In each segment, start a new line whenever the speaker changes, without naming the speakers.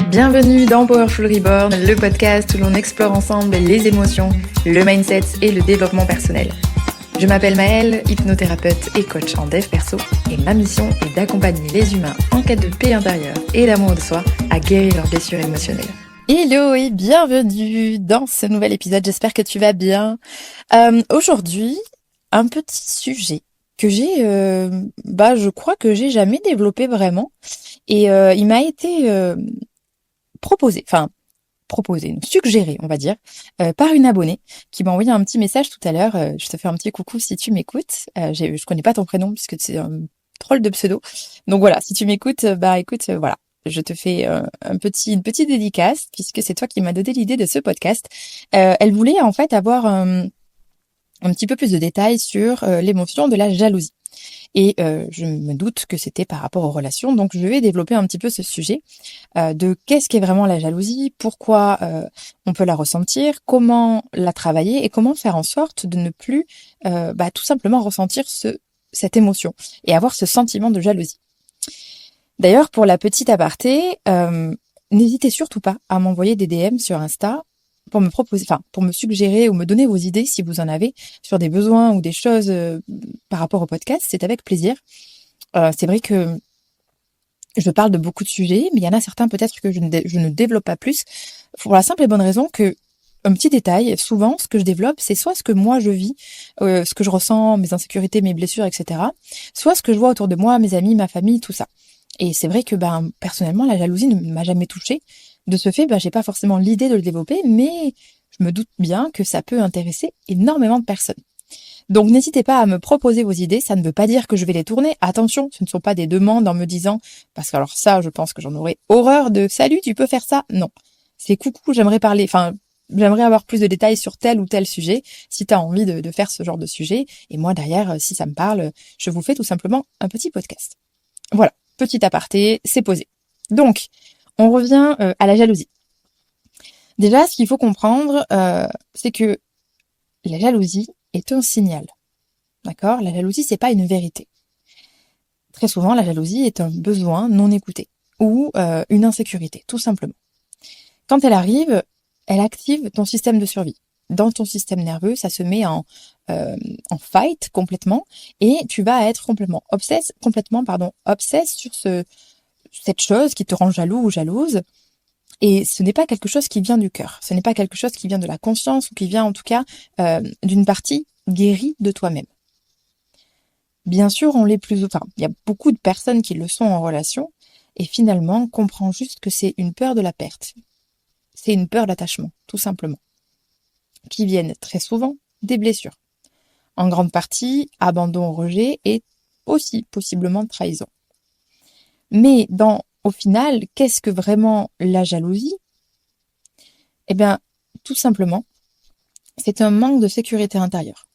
Bienvenue dans Powerful Reborn, le podcast où l'on explore ensemble les émotions, le mindset et le développement personnel. Je m'appelle Maëlle, hypnothérapeute et coach en dev perso, et ma mission est d'accompagner les humains en quête de paix intérieure et d'amour de soi à guérir leurs blessures émotionnelles. Hello et bienvenue dans ce nouvel épisode, j'espère que tu vas bien. Aujourd'hui, un petit sujet que je crois que j'ai jamais développé vraiment, et il m'a été suggéré, on va dire, par une abonnée qui m'a envoyé un petit message tout à l'heure. Je te fais un petit coucou si tu m'écoutes. Je connais pas ton prénom puisque c'est un troll de pseudo. Donc voilà, si tu m'écoutes, écoute, voilà. Je te fais une petite dédicace puisque c'est toi qui m'as donné l'idée de ce podcast. Elle voulait en fait avoir un petit peu plus de détails sur l'émotion de la jalousie. Et je me doute que c'était par rapport aux relations, donc je vais développer un petit peu ce sujet de qu'est-ce qu'est vraiment la jalousie, pourquoi on peut la ressentir, comment la travailler et comment faire en sorte de ne plus tout simplement ressentir cette émotion et avoir ce sentiment de jalousie. D'ailleurs, pour la petite aparté, n'hésitez surtout pas à m'envoyer des DM sur Insta pour me suggérer ou me donner vos idées si vous en avez sur des besoins ou des choses par rapport au podcast, c'est avec plaisir. C'est vrai que je parle de beaucoup de sujets, mais il y en a certains peut-être que je ne développe pas plus, pour la simple et bonne raison que, un petit détail, souvent ce que je développe, c'est soit ce que moi je vis, ce que je ressens, mes insécurités, mes blessures, etc., soit ce que je vois autour de moi, mes amis, ma famille, tout ça. Et c'est vrai que personnellement, la jalousie ne m'a jamais touchée. De ce fait, j'ai pas forcément l'idée de le développer, mais je me doute bien que ça peut intéresser énormément de personnes. Donc n'hésitez pas à me proposer vos idées, ça ne veut pas dire que je vais les tourner. Attention, ce ne sont pas des demandes en me disant, parce que alors ça, je pense que j'en aurais horreur de salut, tu peux faire ça. Non. C'est coucou, j'aimerais avoir plus de détails sur tel ou tel sujet, si tu as envie de faire ce genre de sujet. Et moi, derrière, si ça me parle, je vous fais tout simplement un petit podcast. Voilà, petit aparté, c'est posé. Donc, on revient à la jalousie. Déjà, ce qu'il faut comprendre, c'est que la jalousie est un signal. D'accord ? La jalousie, c'est pas une vérité. Très souvent, la jalousie est un besoin non écouté ou une insécurité, tout simplement. Quand elle arrive, elle active ton système de survie. Dans ton système nerveux, ça se met en fight complètement et tu vas être complètement obsesse sur cette chose qui te rend jaloux ou jalouse. Et ce n'est pas quelque chose qui vient du cœur. Ce n'est pas quelque chose qui vient de la conscience ou qui vient en tout cas d'une partie guérie de toi-même. Bien sûr, il y a beaucoup de personnes qui le sont en relation et finalement comprend juste que c'est une peur de la perte. C'est une peur d'attachement, tout simplement, qui viennent très souvent des blessures. En grande partie, abandon, rejet et aussi possiblement trahison. Mais au final, qu'est-ce que vraiment la jalousie ? Eh bien, tout simplement, c'est un manque de sécurité intérieure.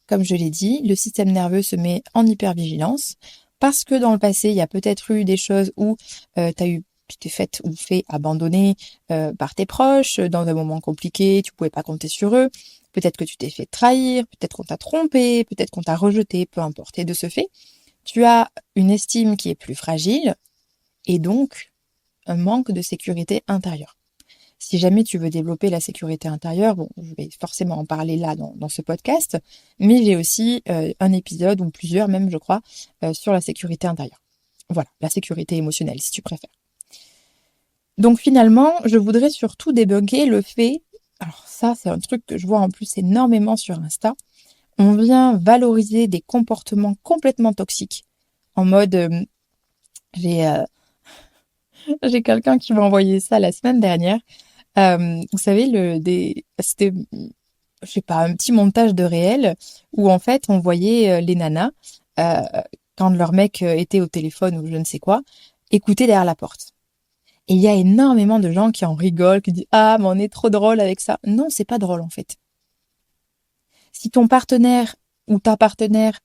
Comme je l'ai dit, le système nerveux se met en hypervigilance parce que dans le passé, il y a peut-être eu des choses où tu t'es fait ou fait abandonner par tes proches dans un moment compliqué, tu pouvais pas compter sur eux. Peut-être que tu t'es fait trahir, peut-être qu'on t'a trompé, peut-être qu'on t'a rejeté, peu importe. Et de ce fait, tu as une estime qui est plus fragile et donc un manque de sécurité intérieure. Si jamais tu veux développer la sécurité intérieure, je vais forcément en parler là dans ce podcast, mais j'ai aussi un épisode, ou plusieurs même, je crois, sur la sécurité intérieure. Voilà, la sécurité émotionnelle, si tu préfères. Donc finalement, je voudrais surtout débunker le fait, alors ça c'est un truc que je vois en plus énormément sur Insta, on vient valoriser des comportements complètement toxiques, en mode, j'ai quelqu'un qui m'a envoyé ça la semaine dernière. Vous savez, c'était, je sais pas, un petit montage de réel où en fait on voyait les nanas euh, quand leur mec était au téléphone ou je ne sais quoi, écouter derrière la porte. Et il y a énormément de gens qui en rigolent, qui disent ah mais on est trop drôle avec ça. Non, c'est pas drôle en fait. Si ton partenaire ou ta partenaire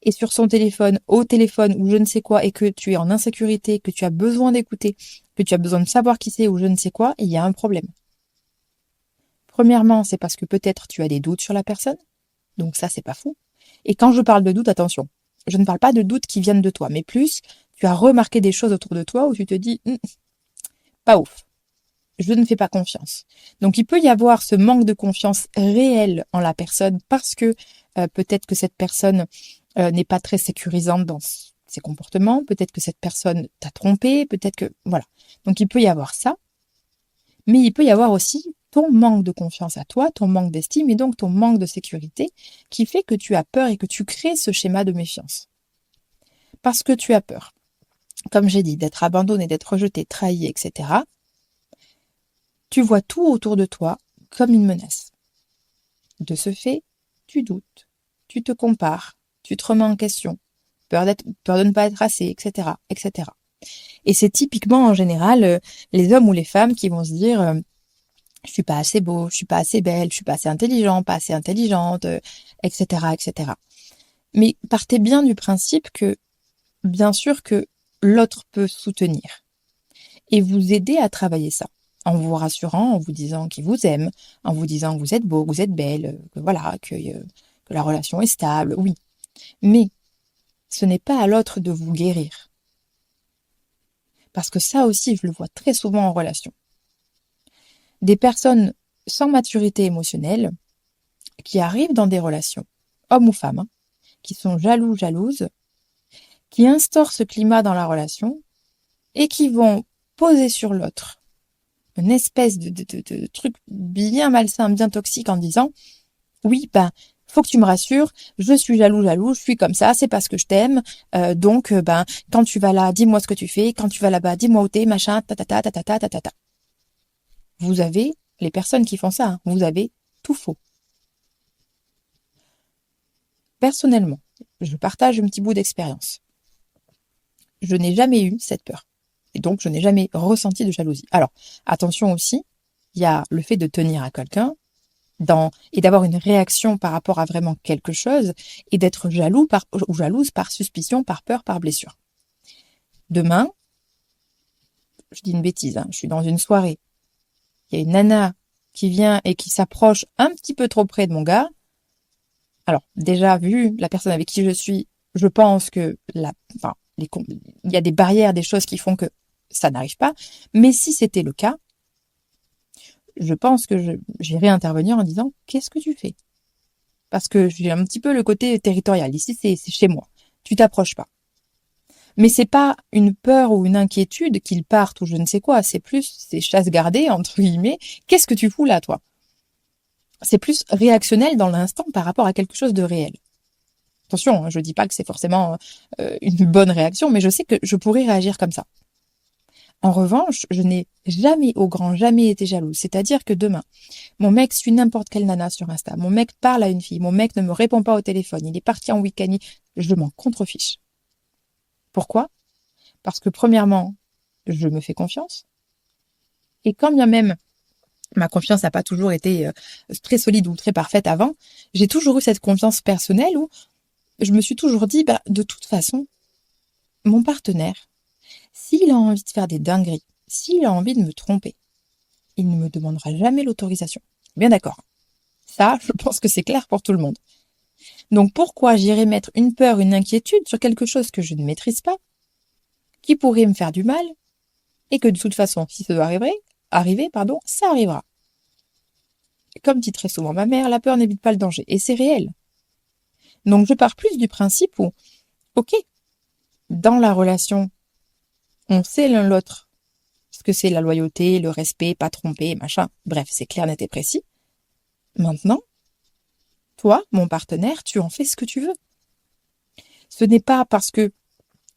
est sur son téléphone, au téléphone ou je ne sais quoi, et que tu es en insécurité, que tu as besoin d'écouter, que tu as besoin de savoir qui c'est ou je ne sais quoi, il y a un problème. Premièrement, c'est parce que peut-être tu as des doutes sur la personne, donc ça c'est pas fou. Et quand je parle de doute, attention, je ne parle pas de doutes qui viennent de toi, mais plus tu as remarqué des choses autour de toi où tu te dis pas ouf. Je ne fais pas confiance. Donc il peut y avoir ce manque de confiance réel en la personne parce que peut-être que cette personne n'est pas très sécurisante dans ses comportements, peut-être que cette personne t'a trompé, peut-être que voilà. Donc il peut y avoir ça, mais il peut y avoir aussi ton manque de confiance à toi, ton manque d'estime et donc ton manque de sécurité qui fait que tu as peur et que tu crées ce schéma de méfiance. Parce que tu as peur, comme j'ai dit, d'être abandonné, d'être rejeté, trahi, etc. Tu vois tout autour de toi comme une menace. De ce fait, tu doutes, tu te compares, tu te remets en question, peur de ne pas être assez, etc., etc. Et c'est typiquement en général les hommes ou les femmes qui vont se dire je suis pas assez beau, je suis pas assez belle, je suis pas assez intelligent, pas assez intelligente, etc., etc. Mais partez bien du principe que, bien sûr que l'autre peut soutenir et vous aider à travailler ça, en vous rassurant, en vous disant qu'il vous aime, en vous disant que vous êtes beau, que vous êtes belle, que voilà, que la relation est stable, oui. Mais ce n'est pas à l'autre de vous guérir. Parce que ça aussi, je le vois très souvent en relation. Des personnes sans maturité émotionnelle qui arrivent dans des relations, hommes ou femmes, hein, qui sont jaloux, jalouses, qui instaurent ce climat dans la relation et qui vont poser sur l'autre une espèce de truc bien malsain, bien toxique en disant oui, ben, faut que tu me rassures, je suis jaloux, je suis comme ça, c'est parce que je t'aime, donc, ben, quand tu vas là, dis-moi ce que tu fais, quand tu vas là-bas, dis-moi où t'es, machin, ta. Vous avez, les personnes qui font ça, hein, vous avez tout faux. Personnellement, je partage un petit bout d'expérience. Je n'ai jamais eu cette peur. Et donc, je n'ai jamais ressenti de jalousie. Alors, attention aussi, il y a le fait de tenir à quelqu'un, et d'avoir une réaction par rapport à vraiment quelque chose, et d'être jaloux ou jalouse par suspicion, par peur, par blessure. Demain, je dis une bêtise, hein, je suis dans une soirée, il y a une nana qui vient et qui s'approche un petit peu trop près de mon gars. Alors, déjà, vu la personne avec qui je suis, je pense que il y a des barrières, des choses qui font que ça n'arrive pas. Mais si c'était le cas, je pense que j'irai intervenir en disant qu'est-ce que tu fais? Parce que j'ai un petit peu le côté territorial. Ici, c'est chez moi. Tu t'approches pas. Mais c'est pas une peur ou une inquiétude qu'ils partent ou je ne sais quoi. C'est chasse gardée, entre guillemets. Qu'est-ce que tu fous là, toi? C'est plus réactionnel dans l'instant par rapport à quelque chose de réel. Attention, hein, je dis pas que c'est forcément une bonne réaction, mais je sais que je pourrais réagir comme ça. En revanche, je n'ai jamais, au grand jamais été jalouse. C'est-à-dire que demain, mon mec suit n'importe quelle nana sur Insta, mon mec parle à une fille, mon mec ne me répond pas au téléphone, il est parti en week-end, je m'en contrefiche. Pourquoi? Parce que premièrement, je me fais confiance. Et quand bien même ma confiance n'a pas toujours été très solide ou très parfaite avant, j'ai toujours eu cette confiance personnelle où je me suis toujours dit, de toute façon, mon partenaire, s'il a envie de faire des dingueries, s'il a envie de me tromper, il ne me demandera jamais l'autorisation. Bien d'accord. Ça, je pense que c'est clair pour tout le monde. Donc pourquoi j'irais mettre une peur, une inquiétude sur quelque chose que je ne maîtrise pas, qui pourrait me faire du mal, et que de toute façon, si ça doit arriver, ça arrivera. Comme dit très souvent ma mère, la peur n'évite pas le danger, et c'est réel. Donc je pars plus du principe où, ok, dans la relation, on sait l'un l'autre ce que c'est la loyauté, le respect, pas tromper, machin. Bref, c'est clair, net et précis. Maintenant, toi, mon partenaire, tu en fais ce que tu veux. Ce n'est pas parce que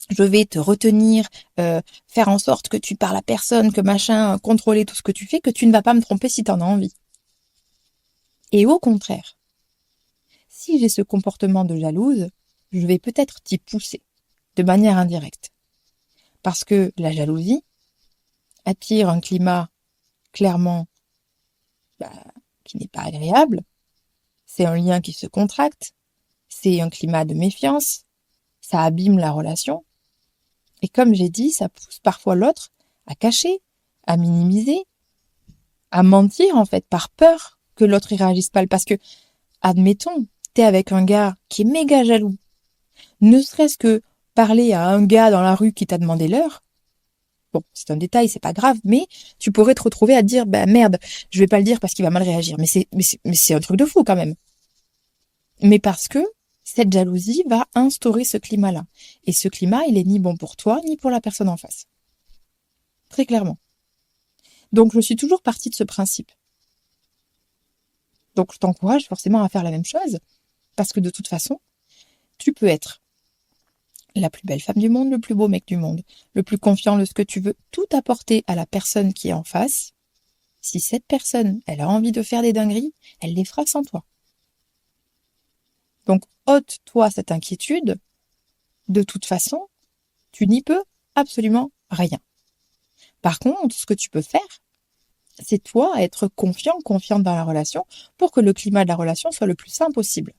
je vais te retenir, faire en sorte que tu parles à personne, que machin, contrôler tout ce que tu fais, que tu ne vas pas me tromper si tu en as envie. Et au contraire, si j'ai ce comportement de jalouse, je vais peut-être t'y pousser, de manière indirecte. Parce que la jalousie attire un climat clairement qui n'est pas agréable, c'est un lien qui se contracte, c'est un climat de méfiance, ça abîme la relation. Et comme j'ai dit, ça pousse parfois l'autre à cacher, à minimiser, à mentir en fait, par peur que l'autre ne réagisse pas. Parce que, admettons, t'es avec un gars qui est méga jaloux, ne serait-ce que parler à un gars dans la rue qui t'a demandé l'heure, Bon, c'est un détail, c'est pas grave, mais tu pourrais te retrouver à te dire, bah merde, je vais pas le dire parce qu'il va mal réagir. Mais c'est un truc de fou quand même. Mais parce que cette jalousie va instaurer ce climat-là. Et ce climat, il est ni bon pour toi, ni pour la personne en face. Très clairement. Donc, je suis toujours partie de ce principe. Donc, je t'encourage forcément à faire la même chose, parce que de toute façon, tu peux être la plus belle femme du monde, le plus beau mec du monde, le plus confiant, le ce que tu veux, tout apporter à la personne qui est en face. Si cette personne, elle a envie de faire des dingueries, elle les fera sans toi. Donc, ôte-toi cette inquiétude. De toute façon, tu n'y peux absolument rien. Par contre, ce que tu peux faire, c'est toi être confiant, confiante dans la relation pour que le climat de la relation soit le plus sain possible.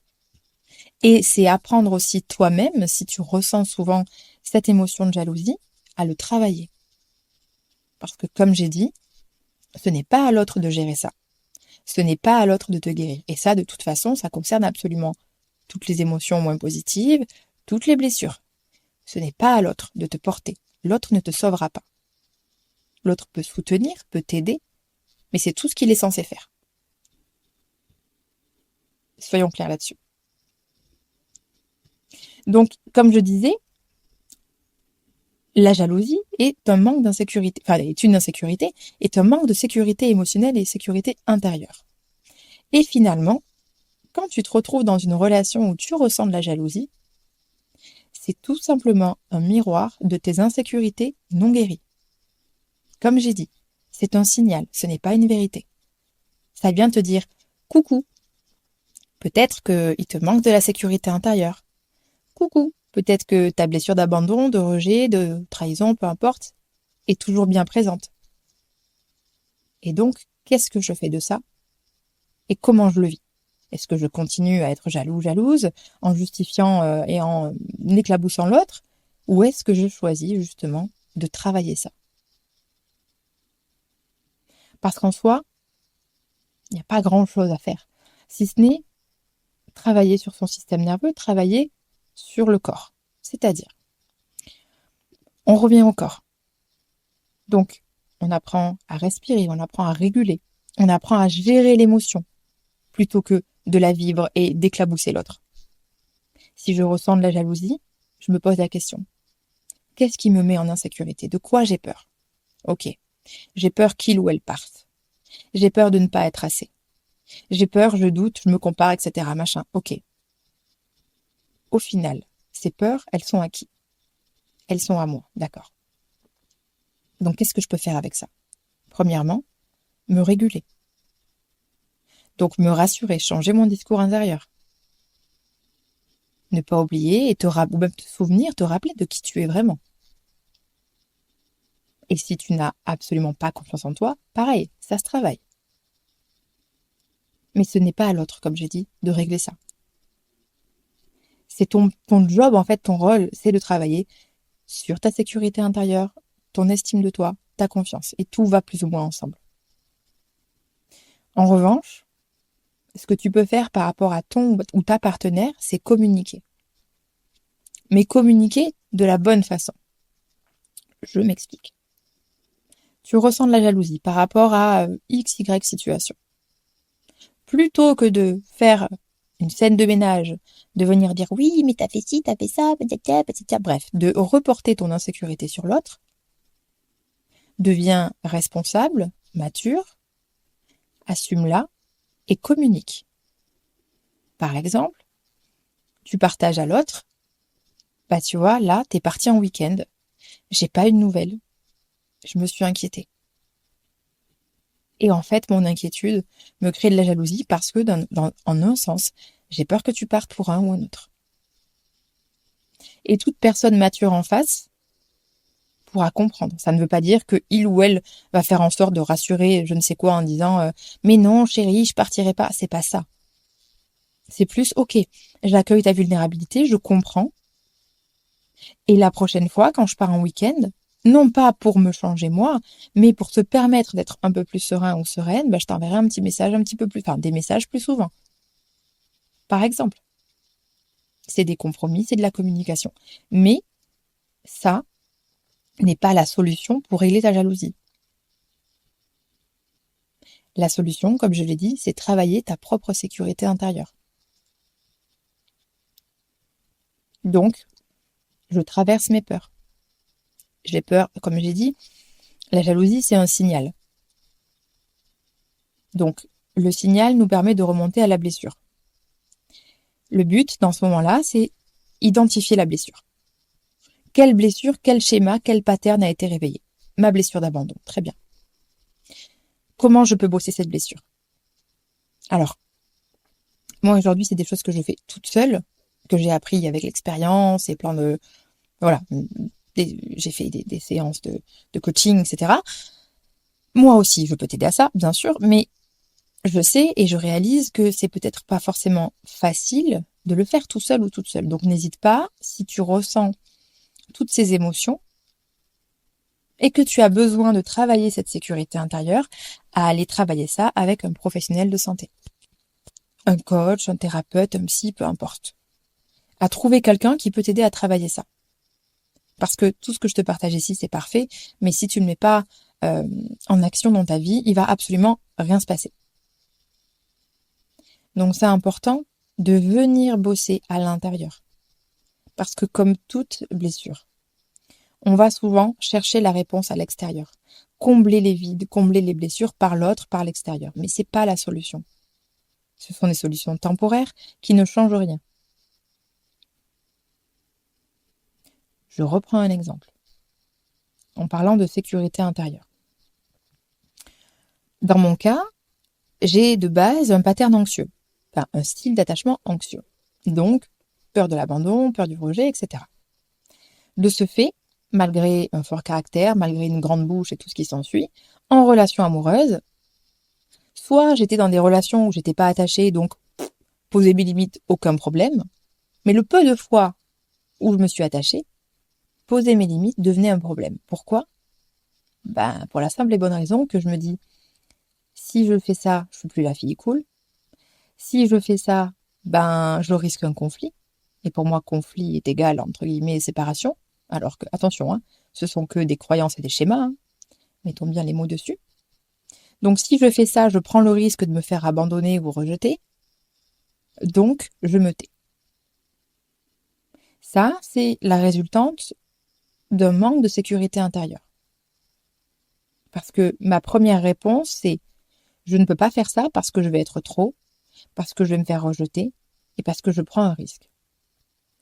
Et c'est apprendre aussi toi-même, si tu ressens souvent cette émotion de jalousie, à le travailler. Parce que comme j'ai dit, ce n'est pas à l'autre de gérer ça. Ce n'est pas à l'autre de te guérir. Et ça, de toute façon, ça concerne absolument toutes les émotions moins positives, toutes les blessures. Ce n'est pas à l'autre de te porter. L'autre ne te sauvera pas. L'autre peut soutenir, peut t'aider, mais c'est tout ce qu'il est censé faire. Soyons clairs là-dessus. Donc, comme je disais, la jalousie est un manque d'insécurité, enfin, est une insécurité, est un manque de sécurité émotionnelle et sécurité intérieure. Et finalement, quand tu te retrouves dans une relation où tu ressens de la jalousie, c'est tout simplement un miroir de tes insécurités non guéries. Comme j'ai dit, c'est un signal, ce n'est pas une vérité. Ça vient te dire « Coucou, peut-être qu'il te manque de la sécurité intérieure. Coucou, peut-être que ta blessure d'abandon, de rejet, de trahison, peu importe, est toujours bien présente. Et donc, qu'est-ce que je fais de ça? Et comment je le vis? Est-ce que je continue à être jaloux, jalouse, en justifiant et en éclaboussant l'autre? Ou est-ce que je choisis justement de travailler ça? Parce qu'en soi, il n'y a pas grand-chose à faire. Si ce n'est travailler sur son système nerveux, travailler sur le corps. C'est-à-dire, on revient au corps. Donc, on apprend à respirer, on apprend à réguler, on apprend à gérer l'émotion, plutôt que de la vivre et d'éclabousser l'autre. Si je ressens de la jalousie, je me pose la question. Qu'est-ce qui me met en insécurité? De quoi j'ai peur? Ok. J'ai peur qu'il ou elle parte. J'ai peur de ne pas être assez. J'ai peur, je doute, je me compare, etc. Machin. Ok. Au final, ces peurs, elles sont à qui? Elles sont à moi. D'accord. Donc, qu'est-ce que je peux faire avec ça? Premièrement, me réguler. Donc, me rassurer, changer mon discours intérieur. Ne pas oublier et ou même te souvenir, te rappeler de qui tu es vraiment. Et si tu n'as absolument pas confiance en toi, pareil, ça se travaille. Mais ce n'est pas à l'autre, comme j'ai dit, de régler ça. C'est ton job, en fait, ton rôle, c'est de travailler sur ta sécurité intérieure, ton estime de toi, ta confiance. Et tout va plus ou moins ensemble. En revanche, ce que tu peux faire par rapport à ton ou ta partenaire, c'est communiquer. Mais communiquer de la bonne façon. Je m'explique. Tu ressens de la jalousie par rapport à X, Y situation. Plutôt que de faire une scène de ménage, de venir dire oui, mais t'as fait ci, t'as fait ça, bref, de reporter ton insécurité sur l'autre, deviens responsable, mature, assume-la et communique. Par exemple, tu partages à l'autre, bah tu vois, là, t'es parti en week-end, j'ai pas eu de nouvelles, je me suis inquiétée. Et en fait, mon inquiétude me crée de la jalousie parce que, en un sens, j'ai peur que tu partes pour un ou un autre. Et toute personne mature en face pourra comprendre. Ça ne veut pas dire que il ou elle va faire en sorte de rassurer je ne sais quoi en disant mais non, chérie, je partirai pas. C'est pas ça. C'est plus ok, j'accueille ta vulnérabilité, je comprends. Et la prochaine fois, quand je pars en week-end, non pas pour me changer moi, mais pour te permettre d'être un peu plus serein ou sereine, je t'enverrai un petit message un petit peu plus, enfin des messages plus souvent. Par exemple. C'est des compromis, c'est de la communication. Mais ça, n'est pas la solution pour régler ta jalousie. La solution, comme je l'ai dit, c'est travailler ta propre sécurité intérieure. Donc, je traverse mes peurs. J'ai peur, comme j'ai dit, la jalousie, c'est un signal. Donc, le signal nous permet de remonter à la blessure. Le but, dans ce moment-là, c'est identifier la blessure. Quelle blessure, quel schéma, quel pattern a été réveillé? Ma blessure d'abandon. Très bien. Comment je peux bosser cette blessure? Alors, moi, aujourd'hui, c'est des choses que je fais toute seule, que j'ai appris avec l'expérience et plein de... Voilà, j'ai fait des séances de coaching, etc. Moi aussi, je peux t'aider à ça, bien sûr, mais je sais et je réalise que c'est peut-être pas forcément facile de le faire tout seul ou toute seule. Donc, n'hésite pas, si tu ressens toutes ces émotions et que tu as besoin de travailler cette sécurité intérieure, à aller travailler ça avec un professionnel de santé. Un coach, un thérapeute, un psy, peu importe. À trouver quelqu'un qui peut t'aider à travailler ça. Parce que tout ce que je te partage ici, c'est parfait, mais si tu ne le mets pas en action dans ta vie, il va absolument rien se passer. Donc c'est important de venir bosser à l'intérieur. Parce que comme toute blessure, on va souvent chercher la réponse à l'extérieur. Combler les vides, combler les blessures par l'autre, par l'extérieur. Mais c'est pas la solution. Ce sont des solutions temporaires qui ne changent rien. Je reprends un exemple. En parlant de sécurité intérieure. Dans mon cas, j'ai de base un pattern anxieux. Enfin, un style d'attachement anxieux. Donc, peur de l'abandon, peur du rejet, etc. De ce fait, malgré un fort caractère, malgré une grande bouche et tout ce qui s'ensuit, en relation amoureuse, soit j'étais dans des relations où j'étais pas attachée, donc poser mes limites, aucun problème. Mais le peu de fois où je me suis attachée, poser mes limites devenait un problème. Pourquoi? Ben, pour la simple et bonne raison que je me dis, si je fais ça, je suis plus la fille cool. Si je fais ça, ben, je risque un conflit. Et pour moi, conflit est égal, entre guillemets, séparation. Alors que, attention, hein, ce sont que des croyances et des schémas. Hein. Mettons bien les mots dessus. Donc, si je fais ça, je prends le risque de me faire abandonner ou rejeter. Donc, je me tais. Ça, c'est la résultante d'un manque de sécurité intérieure. Parce que ma première réponse, c'est je ne peux pas faire ça parce que je vais être trop, parce que je vais me faire rejeter et parce que je prends un risque.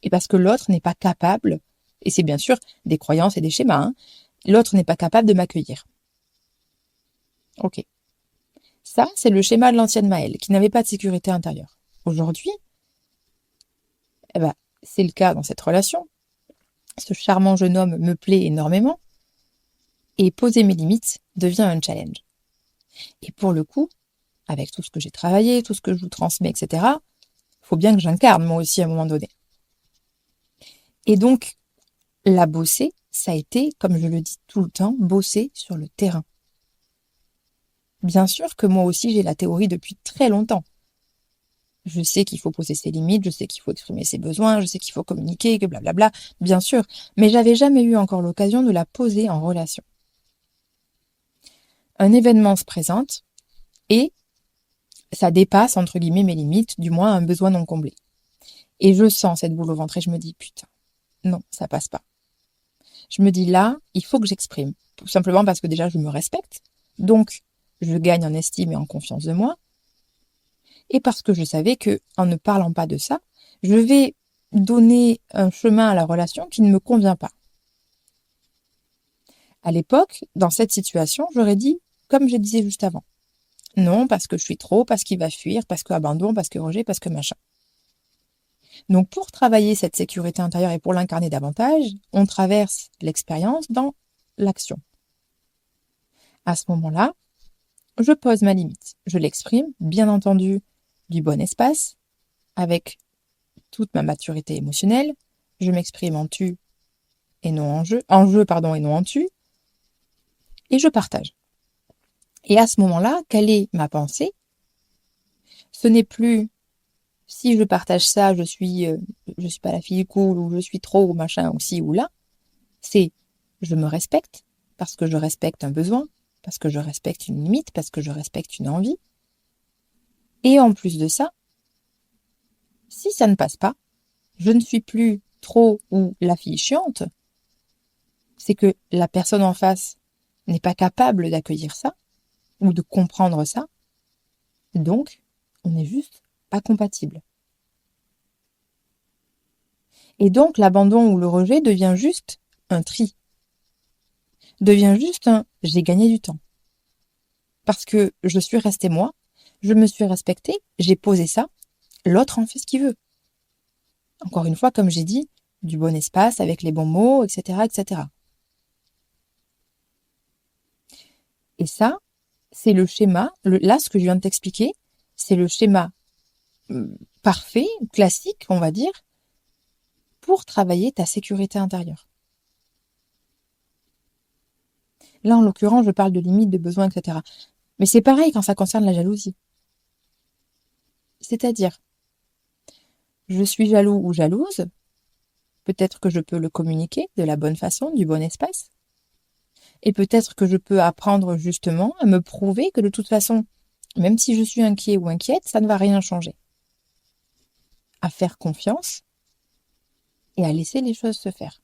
Et parce que l'autre n'est pas capable, et c'est bien sûr des croyances et des schémas, hein, l'autre n'est pas capable de m'accueillir. Ok. Ça, c'est le schéma de l'ancienne Maëlle, qui n'avait pas de sécurité intérieure. Aujourd'hui, eh ben, c'est le cas dans cette relation. Ce charmant jeune homme me plaît énormément, et poser mes limites devient un challenge. Et pour le coup, avec tout ce que j'ai travaillé, tout ce que je vous transmets, etc., faut bien que j'incarne moi aussi à un moment donné. Et donc, la bosser, ça a été, comme je le dis tout le temps, bosser sur le terrain. Bien sûr que moi aussi j'ai la théorie depuis très longtemps. Je sais qu'il faut poser ses limites, je sais qu'il faut exprimer ses besoins, je sais qu'il faut communiquer, que blablabla, bien sûr, mais j'avais jamais eu encore l'occasion de la poser en relation. Un événement se présente et ça dépasse, entre guillemets, mes limites, du moins un besoin non comblé. Et je sens cette boule au ventre et je me dis, putain, non, ça passe pas. Je me dis là, il faut que j'exprime. Tout simplement parce que déjà, je me respecte. Donc, je gagne en estime et en confiance de moi. Et parce que je savais que, en ne parlant pas de ça, je vais donner un chemin à la relation qui ne me convient pas. À l'époque, dans cette situation, j'aurais dit, comme je disais juste avant. Non, parce que je suis trop, parce qu'il va fuir, parce que abandon, parce que rejet, parce que machin. Donc, pour travailler cette sécurité intérieure et pour l'incarner davantage, on traverse l'expérience dans l'action. À ce moment-là, je pose ma limite. Je l'exprime, bien entendu, du bon espace, avec toute ma maturité émotionnelle. Je m'exprime en tu et non en jeu, pardon, et non en tu. Et je partage. Et à ce moment-là, quelle est ma pensée? Ce n'est plus si je partage ça, je suis pas la fille cool ou je suis trop ou machin ou ci ou là. C'est Je me respecte parce que je respecte un besoin, parce que je respecte une limite, parce que je respecte une envie. Et en plus de ça, si ça ne passe pas, je ne suis plus trop ou la fille chiante, c'est que la personne en face n'est pas capable d'accueillir ça ou de comprendre ça. Donc, on n'est juste pas compatible. Et donc, l'abandon ou le rejet devient juste un tri. Devient juste un j'ai gagné du temps. Parce que je suis restée moi, je me suis respectée, j'ai posé ça, l'autre en fait ce qu'il veut. Encore une fois, comme j'ai dit, du bon espace, avec les bons mots, etc., etc. Et ça, c'est le schéma, là, ce que je viens de t'expliquer, c'est le schéma parfait, classique, on va dire, pour travailler ta sécurité intérieure. Là, en l'occurrence, je parle de limites, de besoins, etc. Mais c'est pareil quand ça concerne la jalousie. C'est-à-dire, je suis jaloux ou jalouse, peut-être que je peux le communiquer de la bonne façon, du bon espace, et peut-être que je peux apprendre justement à me prouver que de toute façon, même si je suis inquiet ou inquiète, ça ne va rien changer. À faire confiance et à laisser les choses se faire.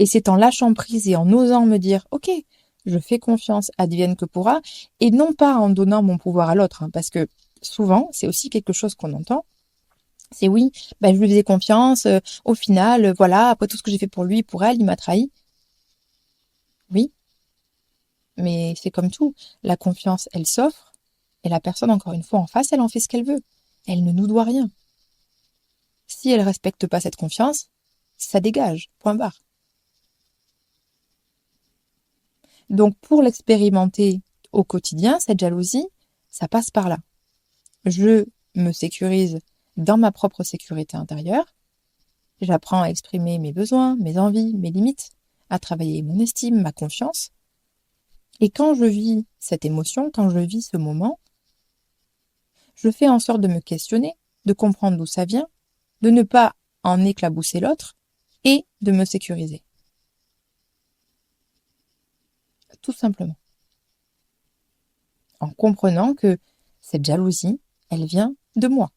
Et c'est en lâchant prise et en osant me dire « Ok, je fais confiance, advienne que pourra », et non pas en donnant mon pouvoir à l'autre, parce que souvent, c'est aussi quelque chose qu'on entend, c'est oui, je lui faisais confiance, au final, voilà, après tout ce que j'ai fait pour lui, pour elle, il m'a trahi. Oui, mais c'est comme tout, la confiance, elle s'offre, et la personne, encore une fois, en face, elle en fait ce qu'elle veut. Elle ne nous doit rien. Si elle respecte pas cette confiance, ça dégage, point barre. Donc, pour l'expérimenter au quotidien, cette jalousie, ça passe par là. Je me sécurise dans ma propre sécurité intérieure. J'apprends à exprimer mes besoins, mes envies, mes limites, à travailler mon estime, ma confiance. Et quand je vis cette émotion, quand je vis ce moment, je fais en sorte de me questionner, de comprendre d'où ça vient, de ne pas en éclabousser l'autre et de me sécuriser. Tout simplement. En comprenant que cette jalousie, elle vient de moi,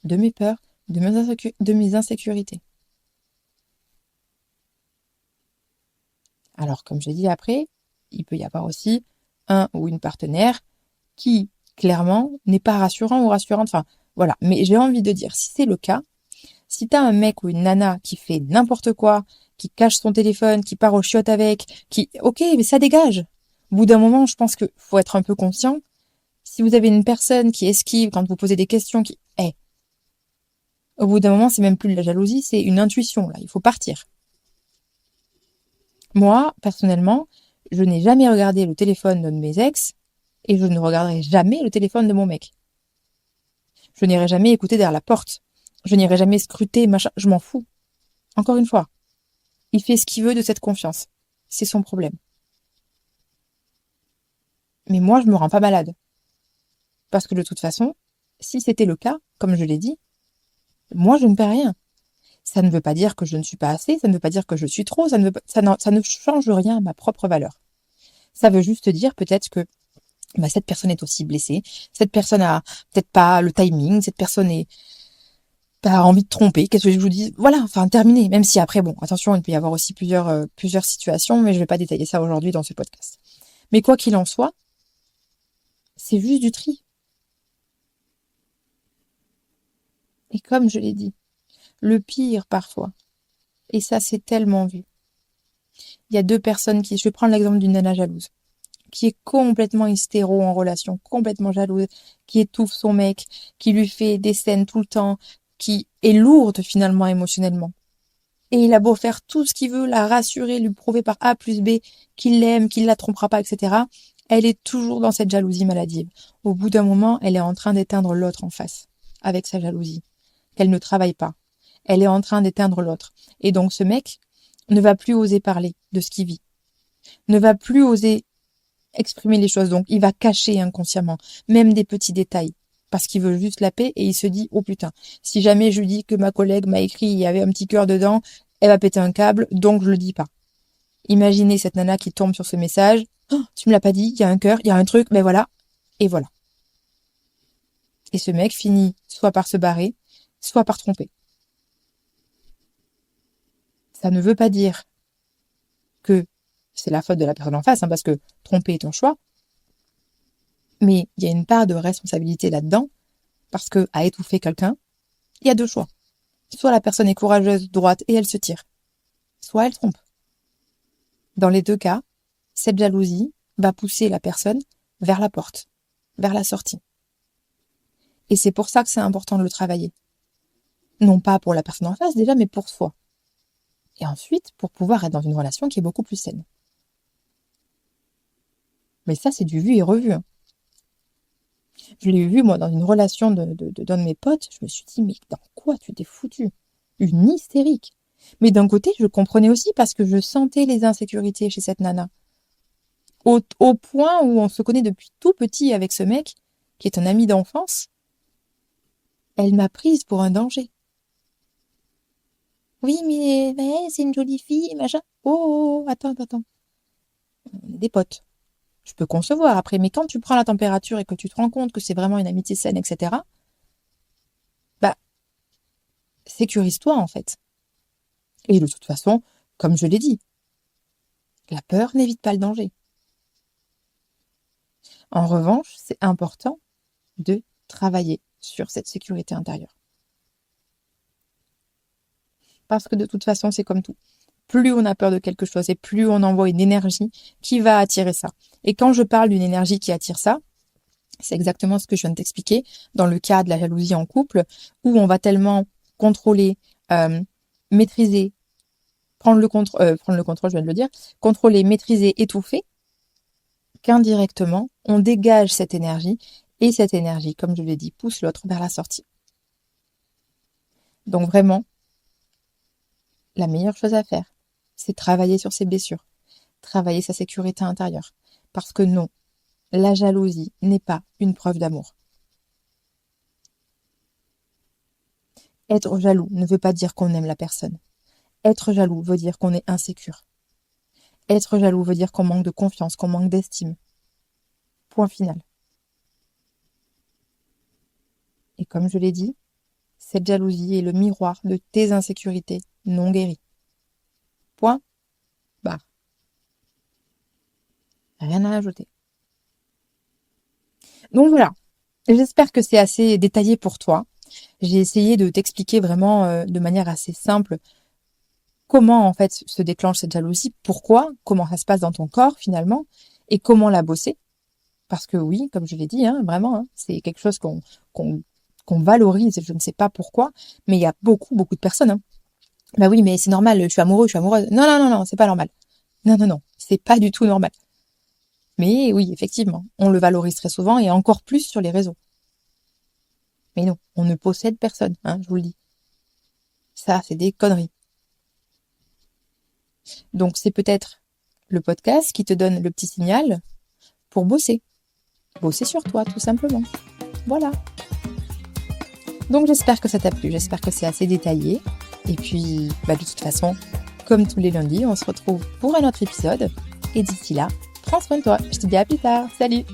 de mes peurs, de mes insécurités. Alors, comme j'ai dit après, il peut y avoir aussi un ou une partenaire qui, clairement, n'est pas rassurant ou rassurante. Enfin, voilà. Mais j'ai envie de dire, si c'est le cas, si t'as un mec ou une nana qui fait n'importe quoi, qui cache son téléphone, qui part au chiottes avec, ok, mais ça dégage. Au bout d'un moment, je pense que faut être un peu conscient. Si vous avez une personne qui esquive quand vous posez des questions, au bout d'un moment, c'est même plus de la jalousie, c'est une intuition, là. Il faut partir. Moi, personnellement, je n'ai jamais regardé le téléphone de mes ex et je ne regarderai jamais le téléphone de mon mec. Je n'irai jamais écouter derrière la porte. Je n'irai jamais scruter, machin. Je m'en fous. Encore une fois, il fait ce qu'il veut de cette confiance. C'est son problème. Mais moi, je me rends pas malade. Parce que de toute façon, si c'était le cas, comme je l'ai dit, moi, je ne perds rien. Ça ne veut pas dire que je ne suis pas assez, ça ne veut pas dire que je suis trop, ça ne change rien à ma propre valeur. Ça veut juste dire peut-être que cette personne est aussi blessée, cette personne a peut-être pas le timing, cette personne a envie de tromper, qu'est-ce que je vous dis? Voilà, enfin terminé. Même si après, bon, attention, il peut y avoir aussi plusieurs situations, mais je vais pas détailler ça aujourd'hui dans ce podcast. Mais quoi qu'il en soit, c'est juste du tri. Et comme je l'ai dit, le pire parfois, et ça c'est tellement vu, il y a deux personnes je vais prendre l'exemple d'une nana jalouse, qui est complètement hystéro en relation, complètement jalouse, qui étouffe son mec, qui lui fait des scènes tout le temps, qui est lourde finalement émotionnellement. Et il a beau faire tout ce qu'il veut, la rassurer, lui prouver par A plus B qu'il l'aime, qu'il la trompera pas, etc. Elle est toujours dans cette jalousie maladive. Au bout d'un moment, elle est en train d'éteindre l'autre en face, avec sa jalousie, qu'elle ne travaille pas. Elle est en train d'éteindre l'autre. Et donc ce mec ne va plus oser parler de ce qu'il vit, ne va plus oser exprimer les choses. Donc il va cacher inconsciemment, même des petits détails, parce qu'il veut juste la paix et il se dit « Oh putain, si jamais je lui dis que ma collègue m'a écrit, il y avait un petit cœur dedans, elle va péter un câble, donc je le dis pas. » Imaginez cette nana qui tombe sur ce message. Oh, tu me l'as pas dit, il y a un cœur, il y a un truc, ben voilà. Et voilà. Et ce mec finit soit par se barrer, soit par tromper. Ça ne veut pas dire que c'est la faute de la personne en face, parce que tromper est ton choix. Mais il y a une part de responsabilité là-dedans, parce que à étouffer quelqu'un, il y a deux choix. Soit la personne est courageuse, droite, et elle se tire. Soit elle trompe. Dans les deux cas, cette jalousie va pousser la personne vers la porte, vers la sortie. Et c'est pour ça que c'est important de le travailler. Non pas pour la personne en face déjà, mais pour soi. Et ensuite, pour pouvoir être dans une relation qui est beaucoup plus saine. Mais ça, c'est du vu et revu. Je l'ai vu, moi, dans une relation d'un de mes potes. Je me suis dit, mais dans quoi tu t'es foutu? Une hystérique. Mais d'un côté, je comprenais aussi parce que je sentais les insécurités chez cette nana. Au point où on se connaît depuis tout petit avec ce mec, qui est un ami d'enfance, elle m'a prise pour un danger. Oui, mais c'est une jolie fille, machin. Oh, attends. On est des potes. Je peux concevoir après, mais quand tu prends la température et que tu te rends compte que c'est vraiment une amitié saine, etc., bah, sécurise-toi, en fait. Et de toute façon, comme je l'ai dit, la peur n'évite pas le danger. En revanche, c'est important de travailler sur cette sécurité intérieure. Parce que de toute façon, c'est comme tout. Plus on a peur de quelque chose et plus on envoie une énergie qui va attirer ça. Et quand je parle d'une énergie qui attire ça, c'est exactement ce que je viens de t'expliquer dans le cas de la jalousie en couple, où on va tellement contrôler, maîtriser, prendre le contrôle, je viens de le dire, contrôler, maîtriser, étouffer, qu'indirectement, on dégage cette énergie, et cette énergie, comme je l'ai dit, pousse l'autre vers la sortie. Donc vraiment, la meilleure chose à faire, c'est travailler sur ses blessures, travailler sa sécurité intérieure. Parce que non, la jalousie n'est pas une preuve d'amour. Être jaloux ne veut pas dire qu'on aime la personne. Être jaloux veut dire qu'on est insécure. Être jaloux veut dire qu'on manque de confiance, qu'on manque d'estime. Point final. Et comme je l'ai dit, cette jalousie est le miroir de tes insécurités non guéries. Point barre. Rien à ajouter. Donc voilà, j'espère que c'est assez détaillé pour toi. J'ai essayé de t'expliquer vraiment de manière assez simple comment en fait se déclenche cette jalousie, pourquoi, comment ça se passe dans ton corps finalement, et comment la bosser. Parce que oui, comme je l'ai dit, vraiment, c'est quelque chose qu'on valorise, je ne sais pas pourquoi, mais il y a beaucoup de personnes. Bah oui, mais c'est normal, je suis amoureux, je suis amoureuse. Non, c'est pas normal. Non, c'est pas du tout normal. Mais oui, effectivement, on le valorise très souvent et encore plus sur les réseaux. Mais non, on ne possède personne, je vous le dis. Ça, c'est des conneries. Donc c'est peut-être le podcast qui te donne le petit signal pour bosser. Bosser sur toi, tout simplement. Voilà. Donc j'espère que ça t'a plu, j'espère que c'est assez détaillé. Et puis, de toute façon, comme tous les lundis, on se retrouve pour un autre épisode. Et d'ici là, prends soin de toi. Je te dis à plus tard. Salut!